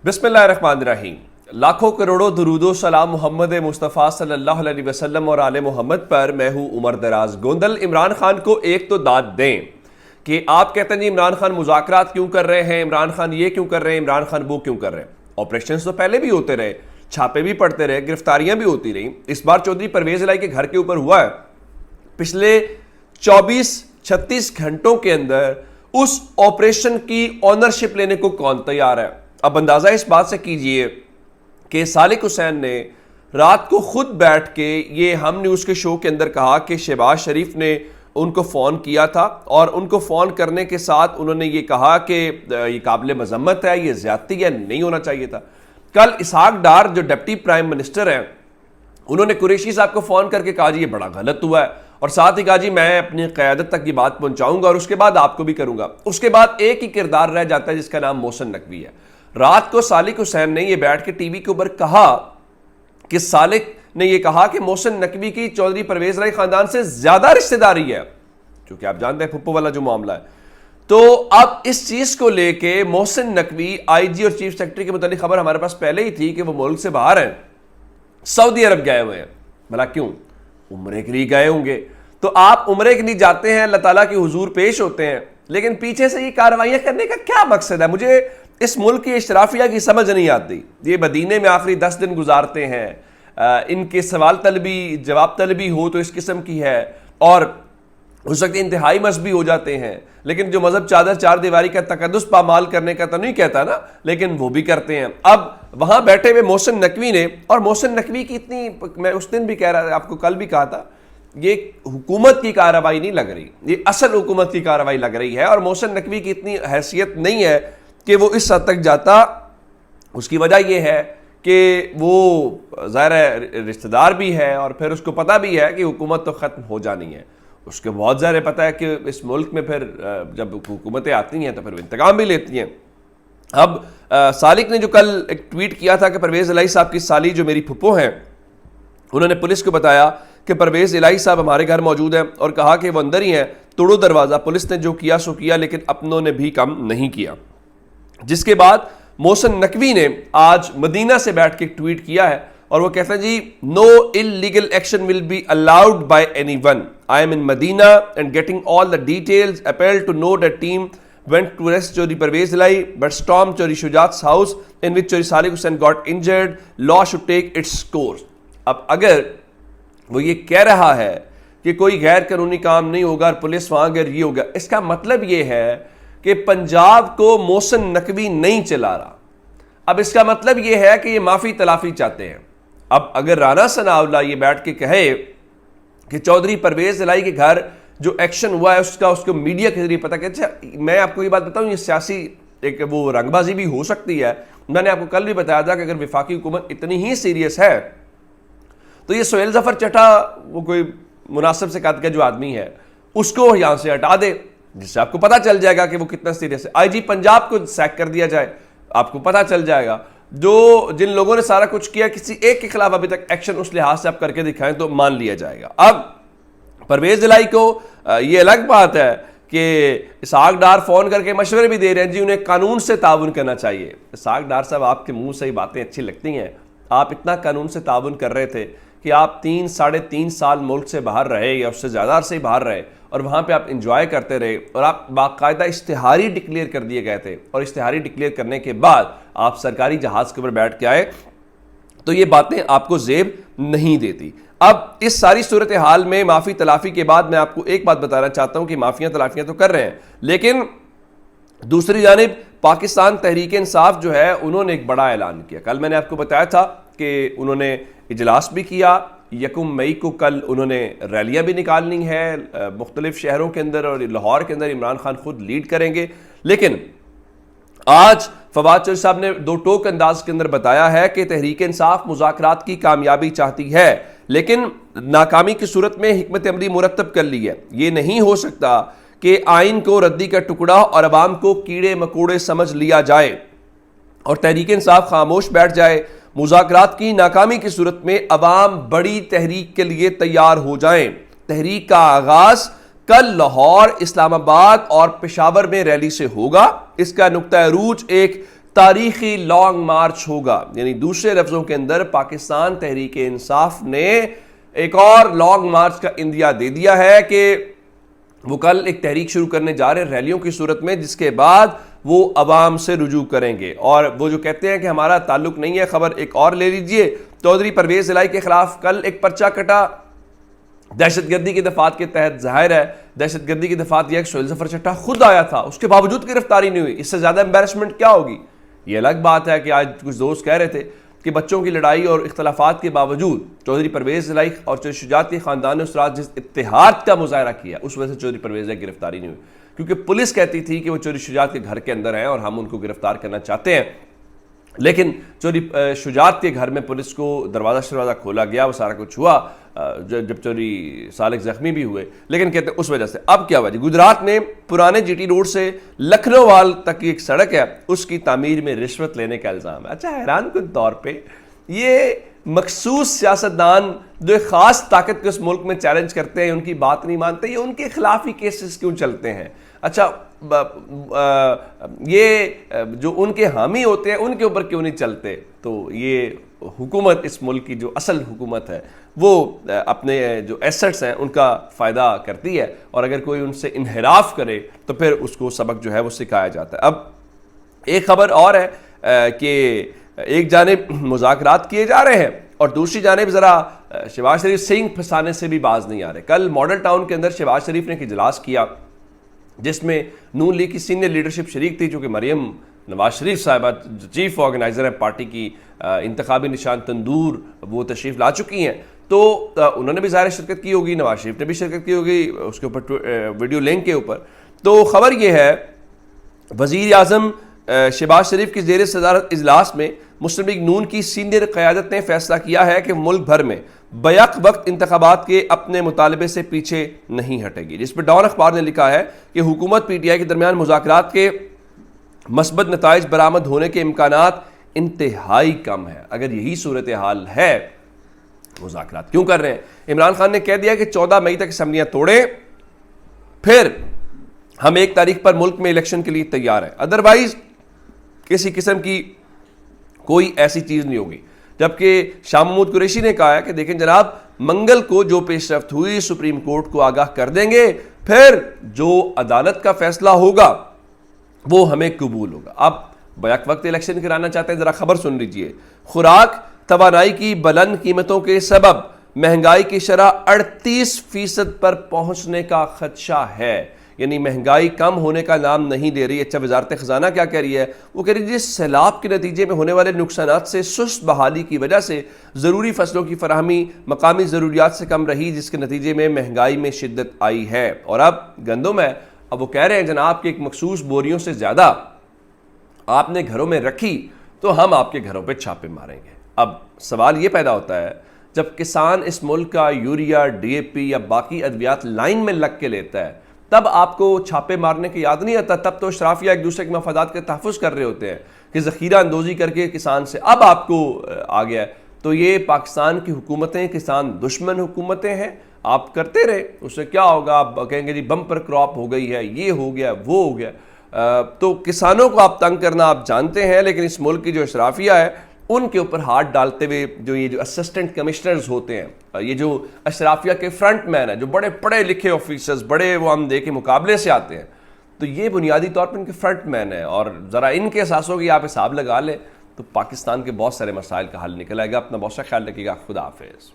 बिस्मिल्लाहिर्रहमानिर्रहीम। लाखों करोड़ों दुरूदो सलाम मोहम्मद मुस्तफ़ा सल्लल्लाहु अलैहि वसल्लम और आले मोहम्मद पर। मैं हूँ उमर दराज गोंदल। इमरान खान को एक तो दाद दें कि आप कहते हैं जी इमरान खान मुज़ाकरात क्यों कर रहे हैं, इमरान खान ये क्यों कर रहे हैं, इमरान खान वो क्यों कर रहे हैं। ऑपरेशन तो पहले भी होते रहे, छापे भी पड़ते रहे, गिरफ्तारियां भी होती रही। इस बार चौधरी परवेज इलाही के घर के ऊपर हुआ है। पिछले 24-36 घंटों के अंदर उस ऑपरेशन की ऑनरशिप लेने को कौन तैयार है। अब अंदाजा इस बात से कीजिए कि सालिक हुसैन ने रात को खुद बैठ के ये हम न्यूज़ के शो के अंदर कहा कि शहबाज शरीफ ने उनको फ़ोन किया था और उनको फ़ोन करने के साथ उन्होंने ये कहा कि ये काबिल मजम्मत है, ये ज़्यादती है, नहीं होना चाहिए था। कल इसहाक डार जो डिप्टी प्राइम मिनिस्टर हैं, उन्होंने कुरैशी साहब को फ़ोन करके कहा जी ये बड़ा गलत हुआ है, और साथ ही कहा जी मैं अपनी क़यादत तक ये बात पहुंचाऊंगा और उसके बाद आपको भी करूंगा। उसके बाद एक ही किरदार रह जाता है जिसका नाम मोहसिन नकवी है। रात को सालिक हुसैन ने ये बैठ के टीवी के ऊपर कहा कि सालिक ने यह कहा कि मोहसिन नकवी की चौधरी परवेज इलाही खानदान से ज्यादा रिश्तेदारी है, क्योंकि आप जानते हैं फुप्पो वाला जो मामला है। तो अब इस चीज को लेके मोहसिन नकवी आईजी और चीफ सेक्रेटरी के मुतालिक खबर हमारे पास पहले ही थी कि वो मुल्क से बाहर हैं, सऊदी अरब गए हुए हैं। भला क्यों? उम्रे के लिए गए होंगे। तो आप उम्रे के लिए जाते हैं, अल्लाह ताला की हुजूर पेश होते हैं, लेकिन पीछे से ये कार्रवाइयां करने का क्या मकसद है? मुझे इस मुल्क की इशराफिया की समझ नहीं आती। ये मदीने में आखिरी 10 दिन गुजारते हैं, इनके सवाल तलबी जवाब तलबी हो तो इस किस्म की है, और हो सकती इंतहाई मजहबी हो जाते हैं, लेकिन जो मजहब चादर चार दीवारी का तकद्दुस पामाल करने का तो नहीं कहता ना, लेकिन वो भी करते हैं। अब वहां बैठे हुए मोहसिन नकवी ने, और मोहसिन नकवी की इतनी, मैं उस दिन भी कह रहा था, आपको कल भी कहा था, ये हुकूमत की कार्रवाई नहीं लग रही, ये असल हुकूमत की कार्रवाई लग रही है। और मोहसिन नकवी की इतनी हैसियत नहीं है कि वो इस हद तक जाता। उसकी वजह यह है कि वो ज़ाहिर है रिश्तेदार भी है, और फिर उसको पता भी है कि हुकूमत तो ख़त्म हो जानी है। उसके बहुत ज़्यादा पता है कि इस मुल्क में फिर जब हुकूमतें आती हैं तो फिर इंतकाम भी लेती हैं। अब सालिक ने जो कल एक ट्वीट किया था कि परवेज़ इलाही साहब की साली जो मेरी फुप्पो हैं, उन्होंने पुलिस को बताया कि परवेज़ इलाही साहब हमारे घर मौजूद हैं, और कहा कि वो अंदर ही हैं, तोड़ो दरवाज़ा। पुलिस ने जो किया सो किया, लेकिन अपनों ने भी कम नहीं किया। जिसके बाद मोहसिन नकवी ने आज मदीना से बैठ के ट्वीट किया है, और वो कहते हैं जी no illegal action will be allowed by anyone. I am in Medina and getting all the details. Appeal to know that team went to arrest Chaudhry Parvez Elahi but stormed Chaudhry Shujaat's house in which Chaudhry Salik Hussain got injured. Law should take its course. अब अगर वो ये कह रहा है कि कोई गैर कानूनी काम नहीं होगा और पुलिस वहां अगर ये होगा, इसका मतलब ये है कि पंजाब को मोहसिन नकवी नहीं चला रहा। अब इसका मतलब ये है कि ये माफी तलाफी चाहते हैं। अब अगर राना सनाउल्लाह ये बैठ के कहे कि चौधरी परवेज इलाही के घर जो एक्शन हुआ है उसको मीडिया के जरिए पता, अच्छा मैं आपको ये बात बताऊं, ये सियासी एक वो रंगबाजी भी हो सकती है। मैंने आपको कल भी बताया था कि अगर वफाकी हुकूमत इतनी ही सीरियस है तो ये सोहेल जफर चटा, वो कोई मुनासिब से कद का जो आदमी है, उसको यहां से हटा दे, जिससे आपको पता चल जाएगा कि वो कितना सीरियस है। आईजी पंजाब को सैक कर दिया जाए, आपको पता चल जाएगा। जो जिन लोगों ने सारा कुछ किया, किसी एक के खिलाफ अभी तक एक्शन उस लिहाज से आप करके दिखाएं तो मान लिया जाएगा। अब परवेज इलाही को ये अलग बात है कि इसहाक डार फोन करके मशवरे भी दे रहे हैं जी उन्हें कानून से ताउन करना चाहिए। इसहाक डार साहब, आपके मुंह से ही बातें अच्छी लगती हैं, आप इतना कानून से ताउन कर रहे थे कि आप 3-3.5 साल मुल्क से बाहर रहे, या उससे ज़्यादा अरसे बाहर रहे, और वहाँ पे आप इंजॉय करते रहे, और आप बाकायदा इश्तिहारी डिक्लेयर कर दिए गए थे, और इश्तिहारी डिक्लेयर करने के बाद आप सरकारी जहाज़ के ऊपर बैठ के आए, तो ये बातें आपको जेब नहीं देती। अब इस सारी सूरत हाल में माफ़ी तलाफ़ी के बाद मैं आपको एक बात बताना चाहता हूँ कि माफ़ियाँ तलाफ़ियाँ तो कर रहे हैं, लेकिन दूसरी जानिब पाकिस्तान तहरीक इंसाफ जो है, उन्होंने एक बड़ा ऐलान किया। कल मैंने आपको बताया था कि उन्होंने इजलास भी किया। 1 मई को कल उन्होंने रैलियां भी निकालनी है मुख्तलिफ शहरों के अंदर, और लाहौर के अंदर इमरान खान खुद लीड करेंगे। लेकिन आज फवाद चौधरी साहब ने 2 टोक अंदाज के अंदर बताया है कि तहरीक इंसाफ मुज़ाकरात की कामयाबी चाहती है, लेकिन नाकामी की सूरत में हिकमत अमली मुरतब कर ली है। ये नहीं हो सकता कि आइन को रद्दी का टुकड़ा और अवाम को कीड़े मकोड़े समझ लिया जाए और तहरीक इंसाफ खामोश बैठ जाए। मुज़ाकरात की नाकामी की सूरत में अवाम बड़ी तहरीक के लिए तैयार हो जाएं। तहरीक का आगाज कल लाहौर, इस्लामाबाद और पेशावर में रैली से होगा। इसका नुक्ता अरूज एक तारीखी लॉन्ग मार्च होगा। यानी दूसरे लफ्जों के अंदर पाकिस्तान तहरीक इंसाफ ने एक और लॉन्ग मार्च का इंदिया दे दिया है कि वो कल एक तहरीक शुरू करने जा रहे हैं रैलियों की सूरत में, जिसके बाद वो अवाम से रुजू करेंगे। और वो जो कहते हैं कि हमारा ताल्लुक नहीं है, खबर एक और ले लीजिए, चौधरी परवेज इलाही के खिलाफ कल एक पर्चा कटा दहशतगर्दी की दफात के तहत। जाहिर है दहशतगर्दी की दफात यह सोहेल जफर चट्टा खुद आया था, उसके बावजूद गिरफ्तारी नहीं हुई। इससे ज्यादा एम्बेरसमेंट क्या होगी? ये अलग बात है कि आज कुछ दोस्त कह रहे थे कि बच्चों की लड़ाई और इख्तलाफात के बावजूद चौधरी परवेज इलाही और चौधरी शुजात के खानदान ने उस रात जिस इत्तेहाद का मुजाहरा किया, उस वजह से चौधरी परवेज की गिरफ्तारी नहीं हुई, क्योंकि पुलिस कहती थी कि वो चौधरी शुजात के घर के अंदर हैं और हम उनको गिरफ्तार करना चाहते हैं। लेकिन चौधरी शुजात के घर में पुलिस को दरवाज़ा खोला गया, वो सारा कुछ हुआ, जब चौधरी सालिक जख्मी भी हुए। लेकिन कहते उस वजह से अब क्या हुआ जी, गुजरात में पुराने जीटी रोड से लखनऊ तक की एक सड़क है, उसकी तामीर में रिश्वत लेने का इल्ज़ाम है। अच्छा, हैरान कुन तौर पर ये मखसूस सियासतदान जो एक ख़ास ताकत को इस मुल्क में चैलेंज करते हैं, उनकी बात नहीं मानते, ये उनके खिलाफ ही केसेस क्यों चलते हैं? अच्छा, ये जो उनके हामी होते हैं उनके ऊपर क्यों नहीं चलते? तो ये हुकूमत, इस मुल्क की जो असल हुकूमत है, वो अपने जो एसेट्स हैं उनका फ़ायदा करती है, और अगर कोई उनसे इन्हिराफ करे तो फिर उसको सबक जो है वो सिखाया जाता है। अब एक खबर और है कि एक जानिब मुज़ाकरात किए जा रहे हैं और दूसरी जानिब ज़रा शहबाज शरीफ सिंह फंसाने से भी बाज नहीं आ रहे। कल मॉडल टाउन के अंदर शहबाज शरीफ ने एक इजलास किया जिसमें नून लीग की सीनियर लीडरशिप शरीक थी, चूँकि मरियम नवाज शरीफ साहिबा चीफ ऑर्गेनाइज़र हैं पार्टी की, इंतखाबी निशान तंदूर वो तशरीफ़ ला चुकी हैं, तो उन्होंने भी ज़ाहिर शिरकत की होगी, नवाज शरीफ ने भी शिरकत की होगी उसके ऊपर वीडियो लिंक के ऊपर। तो खबर यह है वज़ीर आज़म शहबाज शरीफ की ज़ेर सदारत इजलास में मुस्लिम लीग नून की सीनियर क़यादत ने फैसला किया है कि मुल्क भर में बैक वक्त इंतखाबात के अपने मुतालबे से पीछे नहीं हटेगी, जिस पर डॉन अखबार ने लिखा है कि हुकूमत PTI के दरमियान मुज़ाकरात के मस्बत नताइज बरामद होने के इम्कानात इंतहाई कम है। अगर यही सूरत हाल है, मुज़ाकरात क्यों कर रहे हैं? इमरान खान ने कह दिया कि 14 मई तक असम्बलियाँ तोड़ें, फिर हम 1 तारीख पर मुल्क में इलेक्शन के लिए तैयार हैं, अदरवाइज किसी किस्म की कोई ऐसी चीज़ नहीं होगी। जबकि शाह महमूद कुरैशी ने कहा है कि देखें जनाब, मंगल को जो पेशरफ्त हुई सुप्रीम कोर्ट को आगाह कर देंगे, फिर जो अदालत का फैसला होगा वो हमें कबूल होगा। अब बैक वक्त इलेक्शन कराना चाहते हैं, जरा खबर सुन लीजिए। खुराक तवानाई की बुलंद कीमतों के सबब महंगाई की शरह 38% पर पहुंचने का खदशा है, यानी महंगाई कम होने का नाम नहीं ले रही। अच्छा, वजारत खजाना क्या कह रही है? वो कह रही है सैलाब के नतीजे में होने वाले नुकसानात से सुस्त बहाली की वजह से ज़रूरी फसलों की फराहमी मकामी ज़रूरियात से कम रही, जिसके नतीजे में महंगाई में शिद्दत आई है। और अब गंदम है, अब वो कह रहे हैं जनाब कि एक मखसूस बोरियों से ज़्यादा आपने घरों में रखी तो हम आपके घरों पर छापे मारेंगे। अब सवाल ये पैदा होता है, जब किसान इस मुल्क का यूरिया, DAP या बाकी अद्वियात लाइन में लग के लेता है, तब आपको छापे मारने की याद नहीं आता। तब तो शराफिया एक दूसरे के मफादात के तहफ़्फ़ुज़ कर रहे होते हैं कि ज़ख़ीरा अंदोज़ी करके किसान से अब आपको आ गया है। तो ये पाकिस्तान की हुकूमतें किसान दुश्मन हुकूमतें हैं। आप करते रहे, उससे क्या होगा? आप कहेंगे जी बम्पर क्रॉप हो गई है, ये हो गया, वो हो गया। तो किसानों को आप तंग करना आप जानते हैं, लेकिन इस मुल्क की जो अशराफिया है उनके ऊपर हाथ डालते हुए जो ये जो असिस्टेंट कमिश्नर्स होते हैं, ये जो अशराफिया के फ्रंट मैन है, जो बड़े पढ़े लिखे ऑफिसर्स, बड़े वो हम देखे मुकाबले से आते हैं, तो ये बुनियादी तौर पर इनके फ्रंट मैन है। और ज़रा इनके एहसासों की आप हिसाब लगा लें तो पाकिस्तान के बहुत सारे मसाइल का हल निकल आएगा। अपना बहुत सा ख्याल रखिएगा। खुदा हाफिज़।